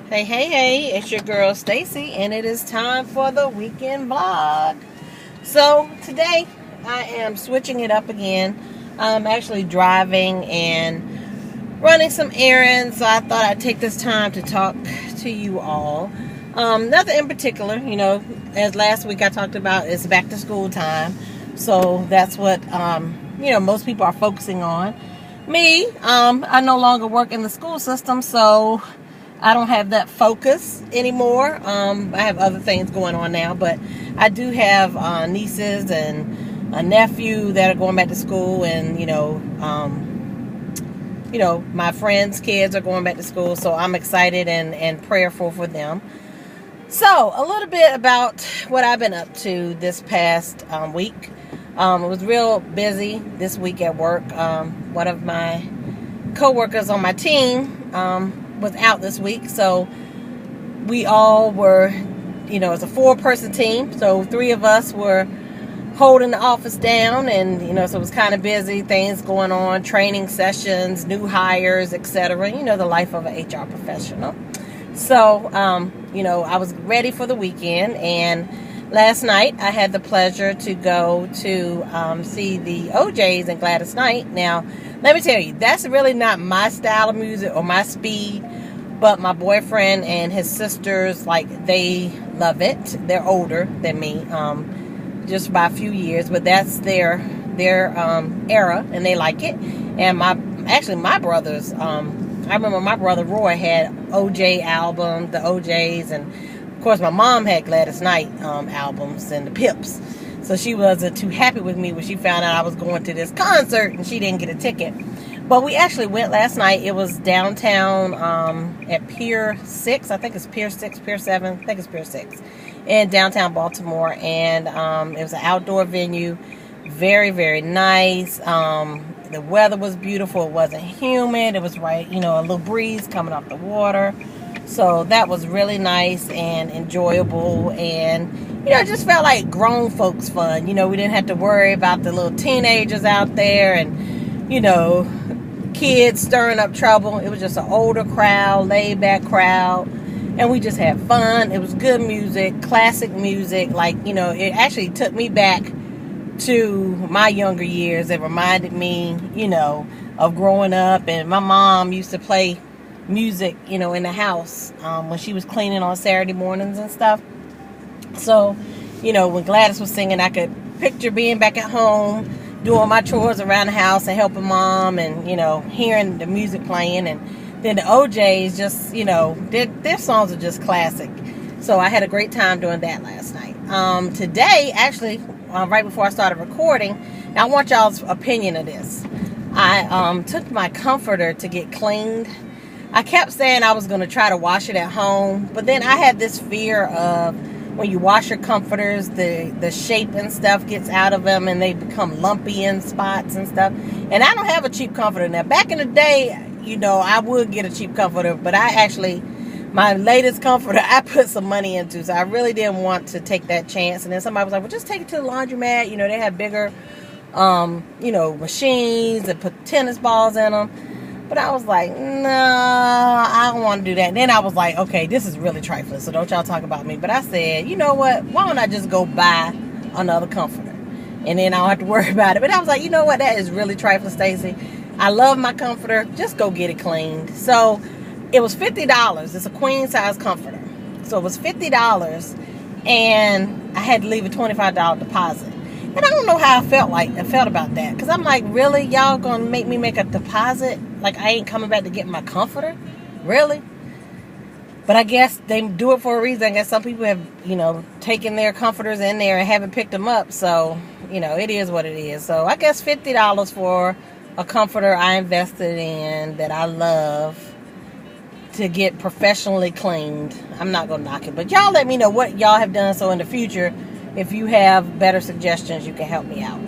Hey, hey, hey, it's your girl Stacey, and it is time for the weekend vlog. So, today I am switching it up again. I'm actually driving and running some errands, so I thought I'd take this time to talk to you all. Nothing in particular, as last week I talked about, it's back to school time. So, that's what, most people are focusing on. Me, I no longer work in the school system, so I don't have that focus anymore. I have other things going on now, but I do have nieces and a nephew that are going back to school, and my friends' kids are going back to school, so I'm excited and prayerful for them. So, a little bit about what I've been up to this past week. It was real busy this week at work. One of my co-workers on my team was out this week, so we all were, it's a 4-person team, so 3 of us were holding the office down, and so it was kind of busy, things going on, training sessions, new hires, etc. The life of an HR professional. So I was ready for the weekend, and last night I had the pleasure to go to see the OJs and Gladys Knight. Now, let me tell you, that's really not my style of music or my speed, but my boyfriend and his sisters, they love it. They're older than me, just by a few years, but that's their era, and they like it. And my brothers, I remember my brother Roy had OJ album, the OJs, and of course my mom had Gladys Knight albums and the Pips. So she wasn't too happy with me when she found out I was going to this concert and she didn't get a ticket. But we actually went last night. It was downtown at Pier 6. I think it's Pier 6, Pier 7. I think it's Pier 6 in downtown Baltimore. And it was an outdoor venue. Very, very nice. The weather was beautiful. It wasn't humid. It was right, a little breeze coming off the water. So that was really nice and enjoyable, and it just felt like grown folks fun. We didn't have to worry about the little teenagers out there and kids stirring up trouble. It was just an older crowd, laid back crowd, and we just had fun. It was good music, classic music. It actually took me back to my younger years. It reminded me, of growing up, and my mom used to play music, in the house when she was cleaning on Saturday mornings and stuff. So, when Gladys was singing, I could picture being back at home, doing my chores around the house and helping mom, and hearing the music playing. And then the OJs, just their songs are just classic. So I had a great time doing that last night. Today, actually, right before I started recording, and I want y'all's opinion of this. I took my comforter to get cleaned. I kept saying I was going to try to wash it at home, but then I had this fear of when you wash your comforters, the shape and stuff gets out of them and they become lumpy in spots and stuff. And I don't have a cheap comforter now. Back in the day, I would get a cheap comforter, but my latest comforter, I put some money into, so I really didn't want to take that chance. And then somebody was like, well, just take it to the laundromat. They have bigger, machines that put tennis balls in them. But I was like, no, I don't want to do that. And then I was like, okay, this is really trifling, so don't y'all talk about me. But I said, you know what? Why don't I just go buy another comforter? And then I don't have to worry about it. But I was like, you know what? That is really trifling, Stacey. I love my comforter. Just go get it cleaned. So it was $50. It's a queen size comforter. So it was $50. And I had to leave a $25 deposit. And I don't know how I felt about that. Because I'm like, really? Y'all going to make me make a deposit? Like I ain't coming back to get my comforter? Really? But I guess they do it for a reason. I guess some people have, taken their comforters in there and haven't picked them up. So, it is what it is. So I guess $50 for a comforter I invested in that I love to get professionally cleaned. I'm not going to knock it. But y'all let me know what y'all have done, so in the future, if you have better suggestions, you can help me out.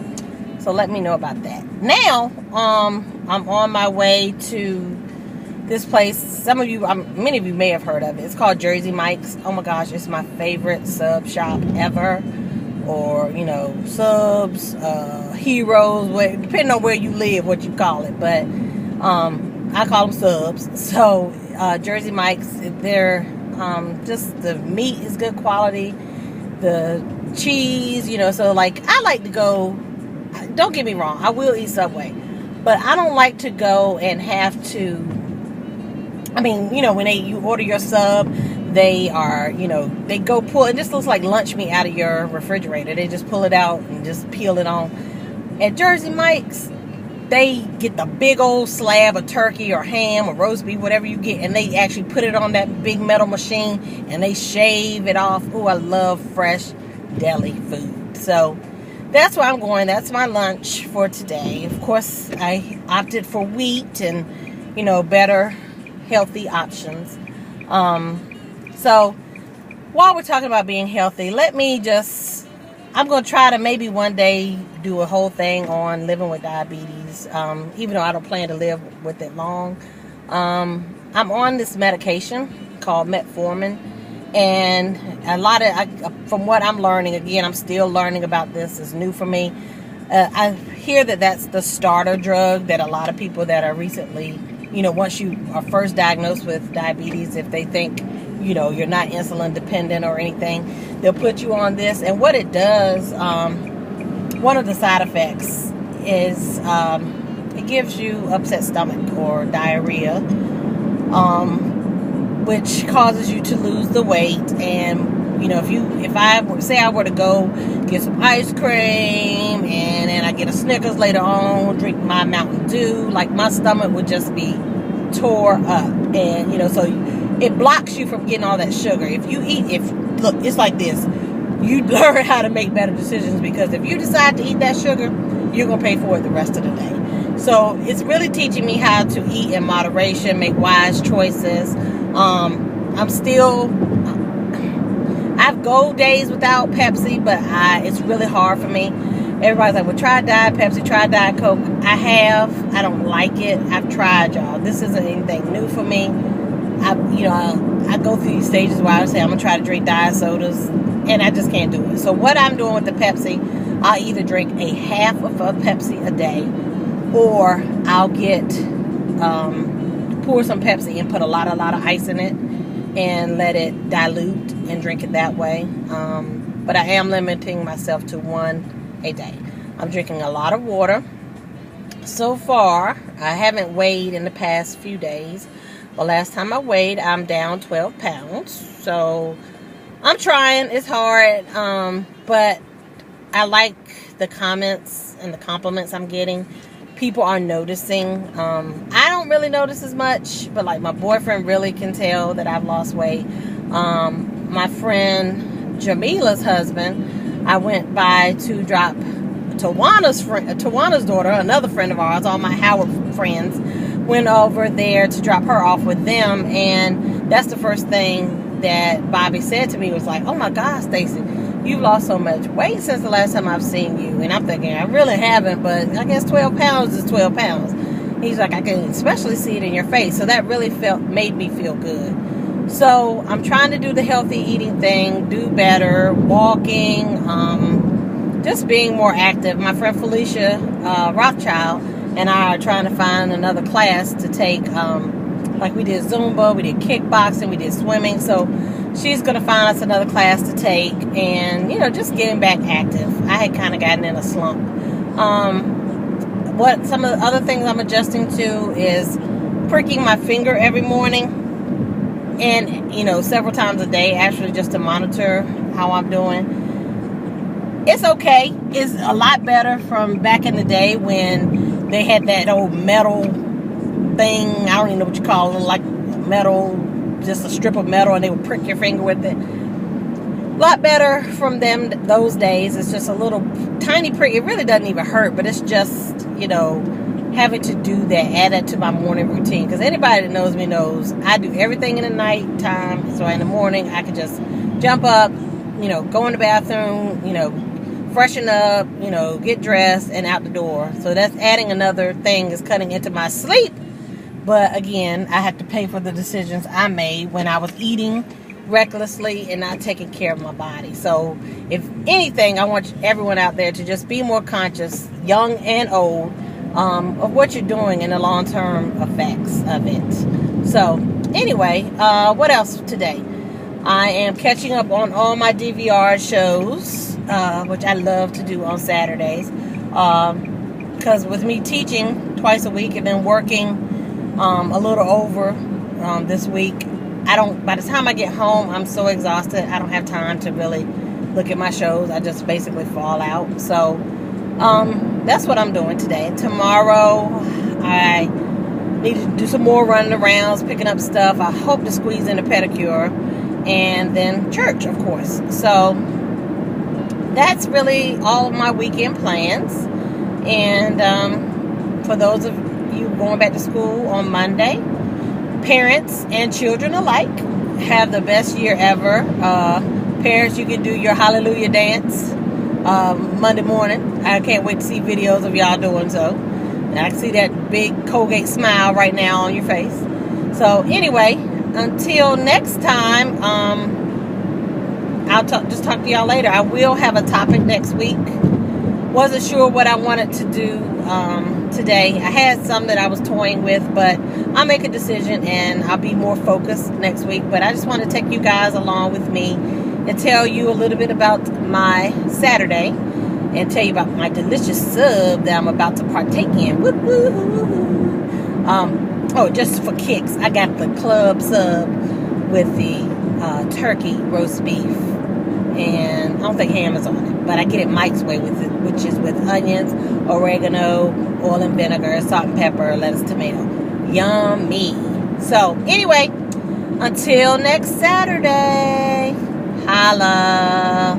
So let me know about that. Now, I'm on my way to this place. Many of you may have heard of it. It's called Jersey Mike's. Oh my gosh, it's my favorite sub shop ever. Or, subs, heroes, depending on where you live, what you call it. But I call them subs. So Jersey Mike's. They're just the meat is good quality, the cheese, so like I like to go. Don't get me wrong, I will eat Subway, but I don't like to go and have to. I mean, when you order your sub, they are, they go pull. It just looks like lunch meat out of your refrigerator. They just pull it out and just peel it on. At Jersey Mike's, they get the big old slab of turkey or ham or roast beef, whatever you get, and they actually put it on that big metal machine and they shave it off. Oh, I love fresh deli food. So that's where I'm going. That's my lunch for today. Of course, I opted for wheat and, better healthy options. So while we're talking about being healthy, I'm going to try to maybe one day do a whole thing on living with diabetes, even though I don't plan to live with it long. I'm on this medication called metformin, and from what I'm learning, again, I'm still learning about this. It's new for me. I hear that that's the starter drug that a lot of people that are recently, once you are first diagnosed with diabetes, if they think, you're not insulin dependent or anything, they'll put you on this. And what it does, one of the side effects is it gives you upset stomach or diarrhea, which causes you to lose the weight. And if I were to go get some ice cream and then I get a Snickers later on, drink my Mountain Dew, like my stomach would just be tore up. And so it blocks you from getting all that sugar. Look, it's like this. You learn how to make better decisions, because if you decide to eat that sugar, you're going to pay for it the rest of the day. So it's really teaching me how to eat in moderation, make wise choices. I have go days without Pepsi, but it's really hard for me. Everybody's like, well, try Diet Pepsi, try Diet Coke. I don't like it. I've tried, y'all. This isn't anything new for me. I go through these stages where I say I'm going to try to drink diet sodas, and I just can't do it. So what I'm doing with the Pepsi, I'll either drink a half of a Pepsi a day, or I'll pour some Pepsi and put a lot of ice in it and let it dilute and drink it that way. But I am limiting myself to one a day. I'm drinking a lot of water. So far, I haven't weighed in the past few days. The last time I weighed, I'm down 12 pounds. So I'm trying. It's hard. But I like the comments and the compliments I'm getting. People are noticing. I don't really notice as much, but like my boyfriend really can tell that I've lost weight. My friend Jamila's husband, I went by to drop Tawana's daughter, another friend of ours, all my Howard friends, went over there to drop her off with them, and that's the first thing that Bobby said to me, was like, oh my God, Stacey, you've lost so much weight since the last time I've seen you. And I'm thinking, I really haven't, but I guess 12 pounds is 12 pounds. He's like, I can especially see it in your face. So that really made me feel good. So I'm trying to do the healthy eating thing, do better, walking, just being more active. My friend Felicia Rothschild and I are trying to find another class to take. Like we did Zumba, we did kickboxing, we did swimming. So she's going to find us another class to take, and, just getting back active. I had kind of gotten in a slump. Some of the other things I'm adjusting to is pricking my finger every morning, and, several times a day, actually, just to monitor how I'm doing. It's okay. It's a lot better from back in the day when they had that old metal thing. I don't even know what you call it, like metal, just a strip of metal, and they would prick your finger with it. A lot better from those days. It's just a little tiny prick. It really doesn't even hurt, but it's just, having to do that, add that to my morning routine. Because anybody that knows me knows I do everything in the night time. So in the morning, I can just jump up, go in the bathroom, freshen up, get dressed and out the door. So that's adding another thing, is cutting into my sleep. But again, I have to pay for the decisions I made when I was eating recklessly and not taking care of my body. So if anything, I want everyone out there to just be more conscious, young and old, of what you're doing and the long-term effects of it. So Anyway, what else today? I am catching up on all my DVR shows, which I love to do on Saturdays. Because with me teaching twice a week and then working a little over this week, by the time I get home, I'm so exhausted, I don't have time to really look at my shows. I just basically fall out. So that's what I'm doing today. Tomorrow, I need to do some more running around, picking up stuff. I hope to squeeze in a pedicure, and then church, of course. So that's really all of my weekend plans. And for those of you going back to school on Monday, parents and children alike, have the best year ever. Parents, you can do your hallelujah dance Monday morning. I can't wait to see videos of y'all doing so. I can see that big Colgate smile right now on your face. So anyway, until next time, I'll just talk to y'all later. I will have a topic next week. Wasn't sure what I wanted to do today. I had some that I was toying with, but I'll make a decision and I'll be more focused next week. But I just want to take you guys along with me and tell you a little bit about my Saturday and tell you about my delicious sub that I'm about to partake in. Oh, just for kicks, I got the club sub with the turkey roast beef, and I don't think ham is on it, but I get it Mike's way with it, which is with onions, oregano, oil and vinegar, salt and pepper, lettuce, tomato. Yummy. So anyway, until next Saturday, holla.